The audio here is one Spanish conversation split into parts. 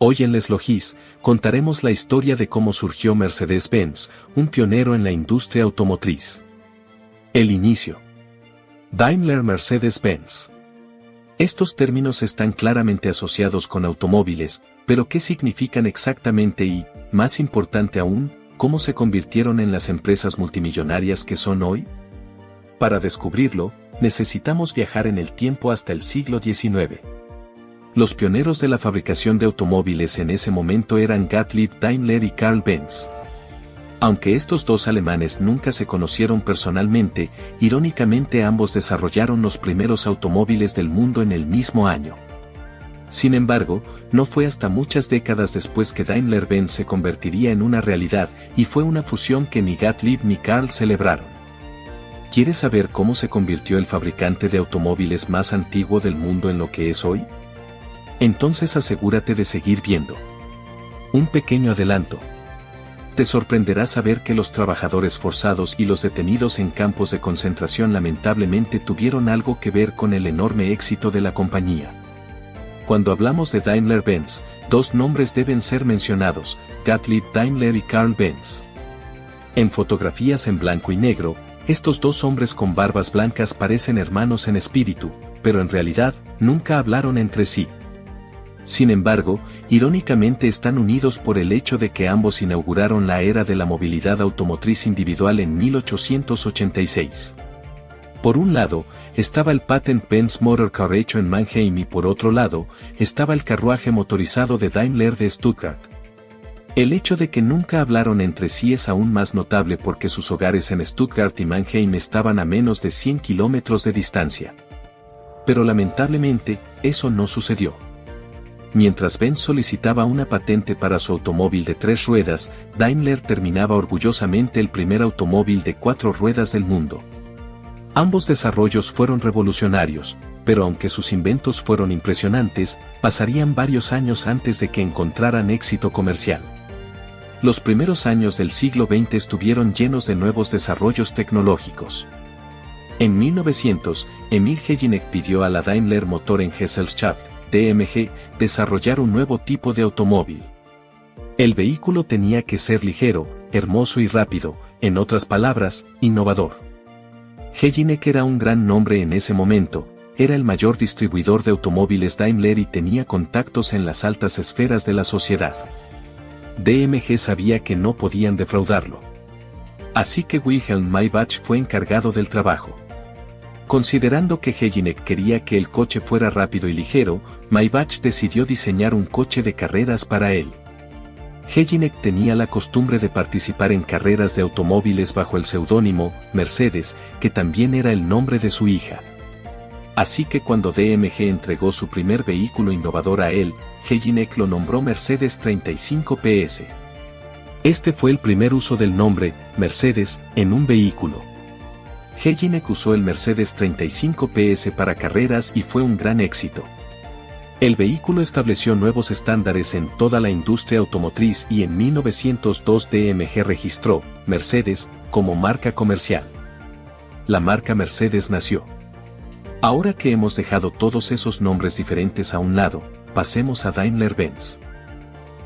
Hoy en Les Logis, contaremos la historia de cómo surgió Mercedes-Benz, un pionero en la industria automotriz. El inicio. Daimler-Mercedes-Benz. Estos términos están claramente asociados con automóviles, pero ¿qué significan exactamente y, más importante aún, cómo se convirtieron en las empresas multimillonarias que son hoy? Para descubrirlo, necesitamos viajar en el tiempo hasta el siglo XIX. Los pioneros de la fabricación de automóviles en ese momento eran Gottlieb Daimler y Karl Benz. Aunque estos dos alemanes nunca se conocieron personalmente, irónicamente ambos desarrollaron los primeros automóviles del mundo en el mismo año. Sin embargo, no fue hasta muchas décadas después que Daimler-Benz se convertiría en una realidad, y fue una fusión que ni Gottlieb ni Karl celebraron. ¿Quieres saber cómo se convirtió el fabricante de automóviles más antiguo del mundo en lo que es hoy? Entonces asegúrate de seguir viendo. Un pequeño adelanto. Te sorprenderá saber que los trabajadores forzados y los detenidos en campos de concentración lamentablemente tuvieron algo que ver con el enorme éxito de la compañía. Cuando hablamos de Daimler-Benz, dos nombres deben ser mencionados, Gottlieb Daimler y Karl Benz. En fotografías en blanco y negro, estos dos hombres con barbas blancas parecen hermanos en espíritu, pero en realidad, nunca hablaron entre sí. Sin embargo, irónicamente están unidos por el hecho de que ambos inauguraron la era de la movilidad automotriz individual en 1886. Por un lado, estaba el Patent Benz Motor Car hecho en Mannheim y por otro lado, estaba el carruaje motorizado de Daimler de Stuttgart. El hecho de que nunca hablaron entre sí es aún más notable porque sus hogares en Stuttgart y Mannheim estaban a menos de 100 kilómetros de distancia. Pero lamentablemente, eso no sucedió. Mientras Benz solicitaba una patente para su automóvil de 3 ruedas, Daimler terminaba orgullosamente el primer automóvil de 4 ruedas del mundo. Ambos desarrollos fueron revolucionarios, pero aunque sus inventos fueron impresionantes, pasarían varios años antes de que encontraran éxito comercial. Los primeros años del siglo XX estuvieron llenos de nuevos desarrollos tecnológicos. En 1900, Emil Jelinek pidió a la Daimler Motor en Gesellschaft, DMG, desarrollar un nuevo tipo de automóvil. El vehículo tenía que ser ligero, hermoso y rápido, en otras palabras, innovador. Jelinek era un gran nombre en ese momento, era el mayor distribuidor de automóviles Daimler y tenía contactos en las altas esferas de la sociedad. DMG sabía que no podían defraudarlo. Así que Wilhelm Maybach fue encargado del trabajo. Considerando que Jelinek quería que el coche fuera rápido y ligero, Maybach decidió diseñar un coche de carreras para él. Jelinek tenía la costumbre de participar en carreras de automóviles bajo el seudónimo Mercedes, que también era el nombre de su hija. Así que cuando DMG entregó su primer vehículo innovador a él, Jelinek lo nombró Mercedes 35 PS. Este fue el primer uso del nombre Mercedes en un vehículo. Jelinek usó el Mercedes 35 PS para carreras y fue un gran éxito. El vehículo estableció nuevos estándares en toda la industria automotriz y en 1902 DMG registró Mercedes como marca comercial. La marca Mercedes nació. Ahora que hemos dejado todos esos nombres diferentes a un lado, pasemos a Daimler-Benz.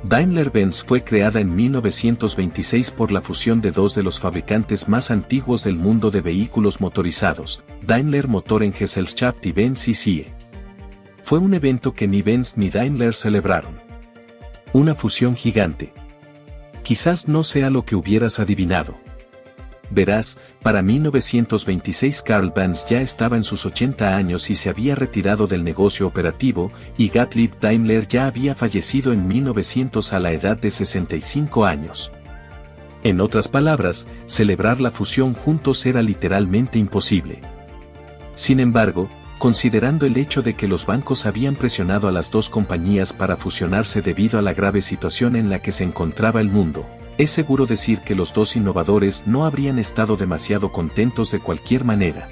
Daimler-Benz fue creada en 1926 por la fusión de dos de los fabricantes más antiguos del mundo de vehículos motorizados, Daimler Motor en Gesellschaft y Benz y CIE. Fue un evento que ni Benz ni Daimler celebraron. Una fusión gigante. Quizás no sea lo que hubieras adivinado. Verás, para 1926 Karl Benz ya estaba en sus 80 años y se había retirado del negocio operativo, y Gottlieb Daimler ya había fallecido en 1900 a la edad de 65 años. En otras palabras, celebrar la fusión juntos era literalmente imposible. Sin embargo, considerando el hecho de que los bancos habían presionado a las dos compañías para fusionarse debido a la grave situación en la que se encontraba el mundo, es seguro decir que los dos innovadores no habrían estado demasiado contentos de cualquier manera.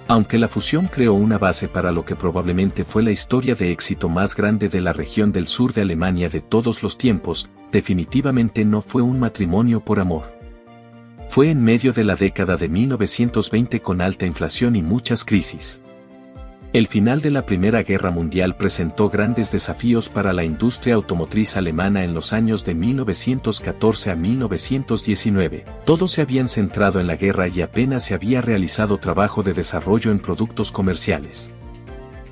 Aunque la fusión creó una base para lo que probablemente fue la historia de éxito más grande de la región del sur de Alemania de todos los tiempos, definitivamente no fue un matrimonio por amor. Fue en medio de la década de 1920 con alta inflación y muchas crisis. El final de la Primera Guerra Mundial presentó grandes desafíos para la industria automotriz alemana en los años de 1914 a 1919. Todos se habían centrado en la guerra y apenas se había realizado trabajo de desarrollo en productos comerciales.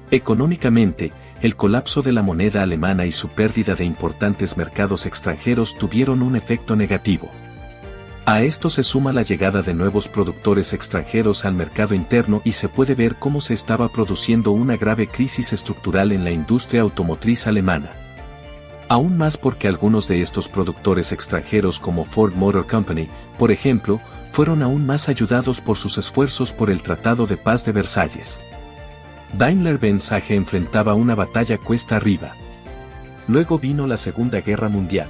Económicamente, el colapso de la moneda alemana y su pérdida de importantes mercados extranjeros tuvieron un efecto negativo. A esto se suma la llegada de nuevos productores extranjeros al mercado interno y se puede ver cómo se estaba produciendo una grave crisis estructural en la industria automotriz alemana. Aún más porque algunos de estos productores extranjeros como Ford Motor Company, por ejemplo, fueron aún más ayudados por sus esfuerzos por el Tratado de Paz de Versalles. Daimler-Benz AG enfrentaba una batalla cuesta arriba. Luego vino la Segunda Guerra Mundial.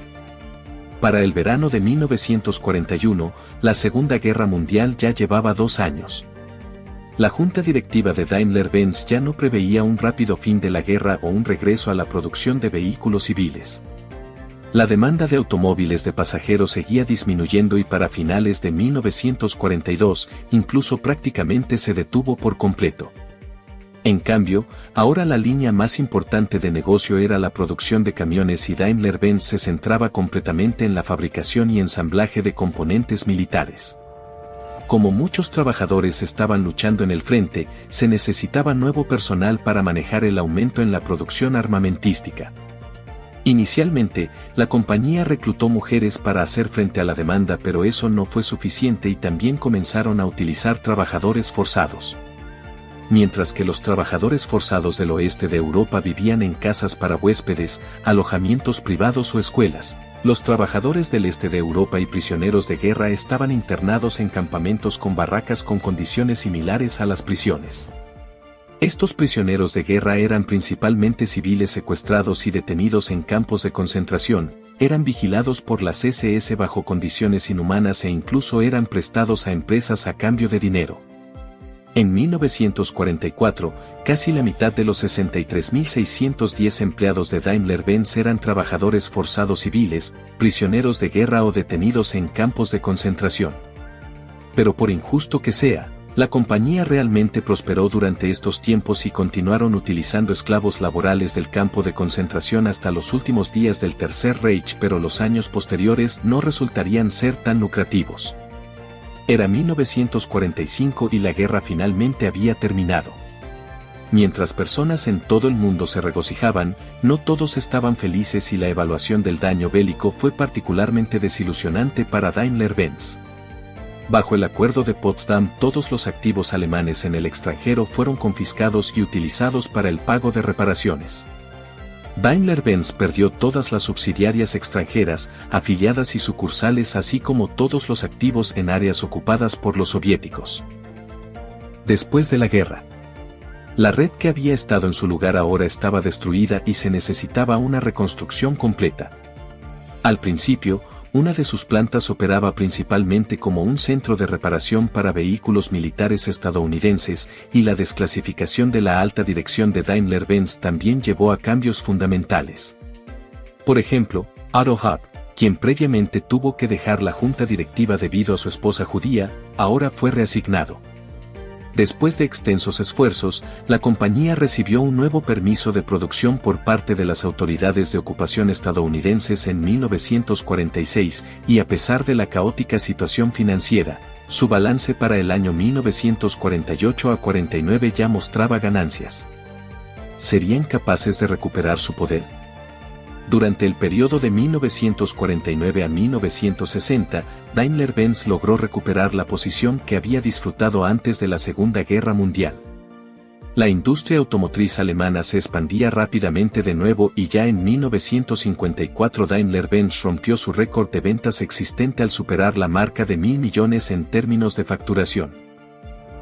Para el verano de 1941, la Segunda Guerra Mundial ya llevaba 2 años. La junta directiva de Daimler-Benz ya no preveía un rápido fin de la guerra o un regreso a la producción de vehículos civiles. La demanda de automóviles de pasajeros seguía disminuyendo y para finales de 1942, incluso prácticamente se detuvo por completo. En cambio, ahora la línea más importante de negocio era la producción de camiones y Daimler-Benz se centraba completamente en la fabricación y ensamblaje de componentes militares. Como muchos trabajadores estaban luchando en el frente, se necesitaba nuevo personal para manejar el aumento en la producción armamentística. Inicialmente, la compañía reclutó mujeres para hacer frente a la demanda, pero eso no fue suficiente y también comenzaron a utilizar trabajadores forzados. Mientras que los trabajadores forzados del oeste de Europa vivían en casas para huéspedes, alojamientos privados o escuelas, los trabajadores del este de Europa y prisioneros de guerra estaban internados en campamentos con barracas con condiciones similares a las prisiones. Estos prisioneros de guerra eran principalmente civiles secuestrados y detenidos en campos de concentración, eran vigilados por las SS bajo condiciones inhumanas e incluso eran prestados a empresas a cambio de dinero. En 1944, casi la mitad de los 63.610 empleados de Daimler-Benz eran trabajadores forzados civiles, prisioneros de guerra o detenidos en campos de concentración. Pero por injusto que sea, la compañía realmente prosperó durante estos tiempos y continuaron utilizando esclavos laborales del campo de concentración hasta los últimos días del Tercer Reich, pero los años posteriores no resultarían ser tan lucrativos. Era 1945 y la guerra finalmente había terminado. Mientras personas en todo el mundo se regocijaban, no todos estaban felices y la evaluación del daño bélico fue particularmente desilusionante para Daimler-Benz. Bajo el Acuerdo de Potsdam, todos los activos alemanes en el extranjero fueron confiscados y utilizados para el pago de reparaciones. Daimler-Benz perdió todas las subsidiarias extranjeras, afiliadas y sucursales, así como todos los activos en áreas ocupadas por los soviéticos. Después de la guerra, la red que había estado en su lugar ahora estaba destruida y se necesitaba una reconstrucción completa. Al principio, una de sus plantas operaba principalmente como un centro de reparación para vehículos militares estadounidenses, y la desclasificación de la alta dirección de Daimler-Benz también llevó a cambios fundamentales. Por ejemplo, Otto Haupt, quien previamente tuvo que dejar la junta directiva debido a su esposa judía, ahora fue reasignado. Después de extensos esfuerzos, la compañía recibió un nuevo permiso de producción por parte de las autoridades de ocupación estadounidenses en 1946, y a pesar de la caótica situación financiera, su balance para el año 1948 a 49 ya mostraba ganancias. ¿Serían capaces de recuperar su poder? Durante el periodo de 1949 a 1960, Daimler-Benz logró recuperar la posición que había disfrutado antes de la Segunda Guerra Mundial. La industria automotriz alemana se expandía rápidamente de nuevo y ya en 1954 Daimler-Benz rompió su récord de ventas existente al superar la marca de 1.000 millones en términos de facturación.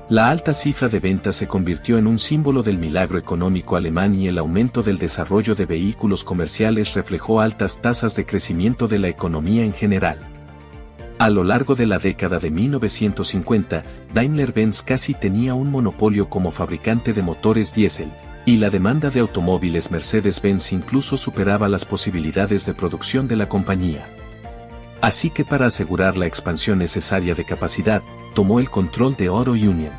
La alta cifra de ventas se convirtió en un símbolo del milagro económico alemán y el aumento del desarrollo de vehículos comerciales reflejó altas tasas de crecimiento de la economía en general. A lo largo de la década de 1950, Daimler-Benz casi tenía un monopolio como fabricante de motores diésel, y la demanda de automóviles Mercedes-Benz incluso superaba las posibilidades de producción de la compañía. Así que para asegurar la expansión necesaria de capacidad, tomó el control de Auto Union.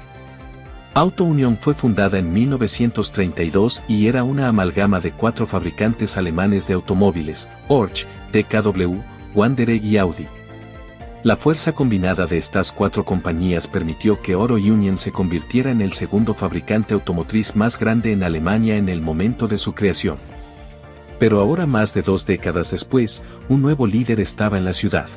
Auto Union fue fundada en 1932 y era una amalgama de 4 fabricantes alemanes de automóviles, Porsche, TKW, Wanderer y Audi. La fuerza combinada de estas 4 compañías permitió que Auto Union se convirtiera en el segundo fabricante automotriz más grande en Alemania en el momento de su creación. Pero ahora, más de 2 décadas después, un nuevo líder estaba en la ciudad.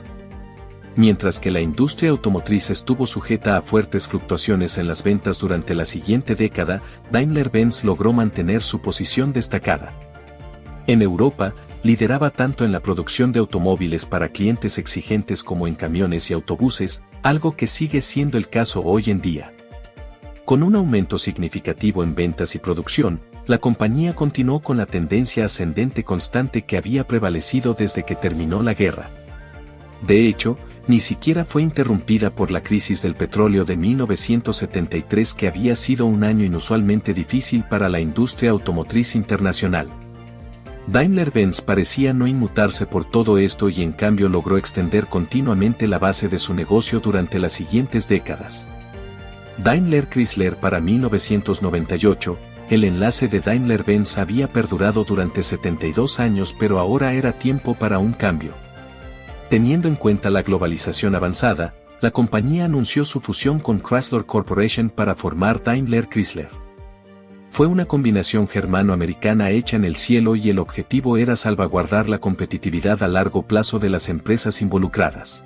Mientras que la industria automotriz estuvo sujeta a fuertes fluctuaciones en las ventas durante la siguiente década, Daimler-Benz logró mantener su posición destacada. En Europa, lideraba tanto en la producción de automóviles para clientes exigentes como en camiones y autobuses, algo que sigue siendo el caso hoy en día. Con un aumento significativo en ventas y producción, la compañía continuó con la tendencia ascendente constante que había prevalecido desde que terminó la guerra. De hecho, ni siquiera fue interrumpida por la crisis del petróleo de 1973, que había sido un año inusualmente difícil para la industria automotriz internacional. Daimler-Benz parecía no inmutarse por todo esto y en cambio logró extender continuamente la base de su negocio durante las siguientes décadas. Daimler Chrysler para 1998, el enlace de Daimler-Benz había perdurado durante 72 años, pero ahora era tiempo para un cambio. Teniendo en cuenta la globalización avanzada, la compañía anunció su fusión con Chrysler Corporation para formar Daimler Chrysler. Fue una combinación germano-americana hecha en el cielo y el objetivo era salvaguardar la competitividad a largo plazo de las empresas involucradas.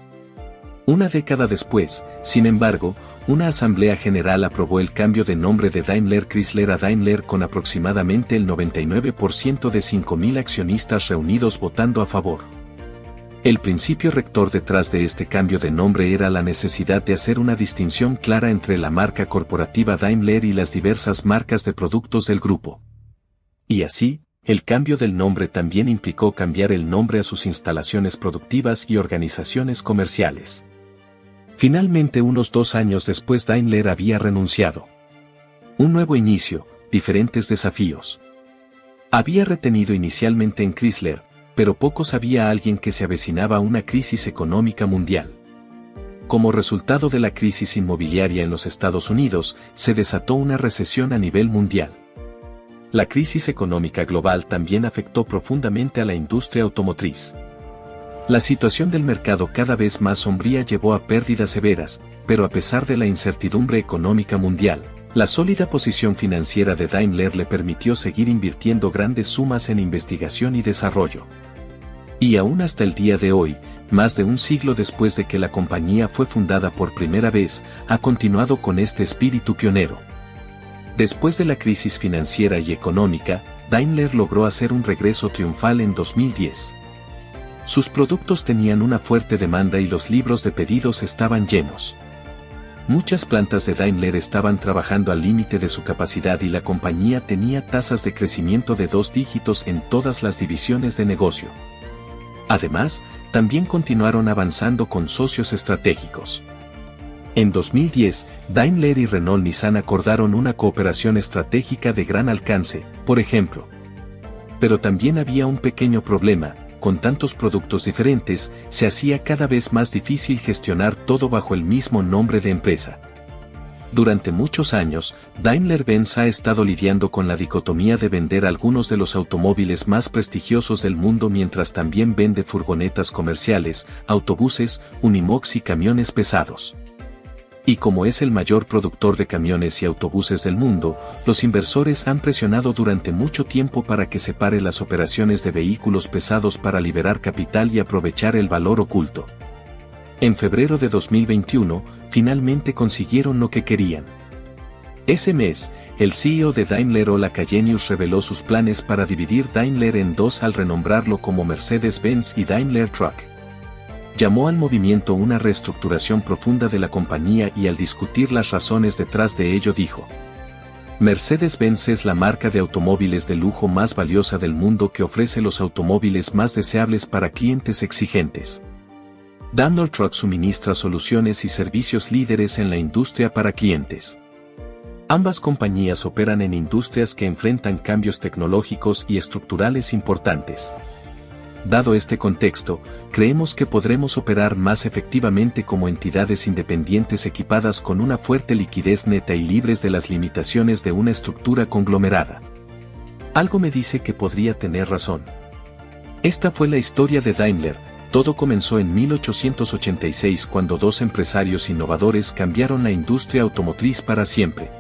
Una década después, sin embargo, una asamblea general aprobó el cambio de nombre de Daimler Chrysler a Daimler con aproximadamente el 99% de 5.000 accionistas reunidos votando a favor. El principio rector detrás de este cambio de nombre era la necesidad de hacer una distinción clara entre la marca corporativa Daimler y las diversas marcas de productos del grupo. Y así, el cambio del nombre también implicó cambiar el nombre a sus instalaciones productivas y organizaciones comerciales. Finalmente, unos 2 años después, Daimler había renunciado. Un nuevo inicio, diferentes desafíos. Había retenido inicialmente en Chrysler, pero poco sabía alguien que se avecinaba una crisis económica mundial. Como resultado de la crisis inmobiliaria en los Estados Unidos, se desató una recesión a nivel mundial. La crisis económica global también afectó profundamente a la industria automotriz. La situación del mercado, cada vez más sombría, llevó a pérdidas severas, pero a pesar de la incertidumbre económica mundial, la sólida posición financiera de Daimler le permitió seguir invirtiendo grandes sumas en investigación y desarrollo. Y aún hasta el día de hoy, más de un siglo después de que la compañía fue fundada por primera vez, ha continuado con este espíritu pionero. Después de la crisis financiera y económica, Daimler logró hacer un regreso triunfal en 2010. Sus productos tenían una fuerte demanda y los libros de pedidos estaban llenos. Muchas plantas de Daimler estaban trabajando al límite de su capacidad y la compañía tenía tasas de crecimiento de 2 dígitos en todas las divisiones de negocio. Además, también continuaron avanzando con socios estratégicos. En 2010, Daimler y Renault-Nissan acordaron una cooperación estratégica de gran alcance, por ejemplo. Pero también había un pequeño problema: con tantos productos diferentes, se hacía cada vez más difícil gestionar todo bajo el mismo nombre de empresa. Durante muchos años, Daimler-Benz ha estado lidiando con la dicotomía de vender algunos de los automóviles más prestigiosos del mundo mientras también vende furgonetas comerciales, autobuses, unimogs y camiones pesados. Y como es el mayor productor de camiones y autobuses del mundo, los inversores han presionado durante mucho tiempo para que separe las operaciones de vehículos pesados para liberar capital y aprovechar el valor oculto. En febrero de 2021, finalmente consiguieron lo que querían. Ese mes, el CEO de Daimler, Ola Källenius, reveló sus planes para dividir Daimler en 2 al renombrarlo como Mercedes-Benz y Daimler Truck. Llamó al movimiento una reestructuración profunda de la compañía y al discutir las razones detrás de ello dijo: Mercedes-Benz es la marca de automóviles de lujo más valiosa del mundo que ofrece los automóviles más deseables para clientes exigentes. Daimler Truck suministra soluciones y servicios líderes en la industria para clientes. Ambas compañías operan en industrias que enfrentan cambios tecnológicos y estructurales importantes. Dado este contexto, creemos que podremos operar más efectivamente como entidades independientes equipadas con una fuerte liquidez neta y libres de las limitaciones de una estructura conglomerada. Algo me dice que podría tener razón. Esta fue la historia de Daimler. Todo comenzó en 1886 cuando dos empresarios innovadores cambiaron la industria automotriz para siempre.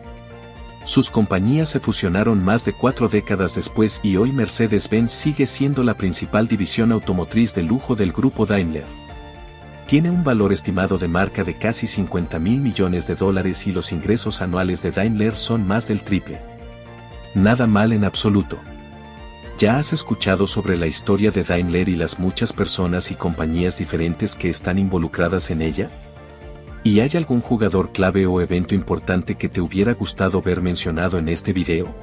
Sus compañías se fusionaron más de 4 décadas después y hoy Mercedes-Benz sigue siendo la principal división automotriz de lujo del grupo Daimler. Tiene un valor estimado de marca de casi $50.000 millones y los ingresos anuales de Daimler son más del triple. Nada mal en absoluto. ¿Ya has escuchado sobre la historia de Daimler y las muchas personas y compañías diferentes que están involucradas en ella? ¿Y hay algún jugador clave o evento importante que te hubiera gustado ver mencionado en este video?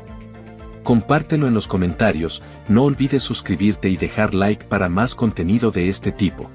Compártelo en los comentarios, no olvides suscribirte y dejar like para más contenido de este tipo.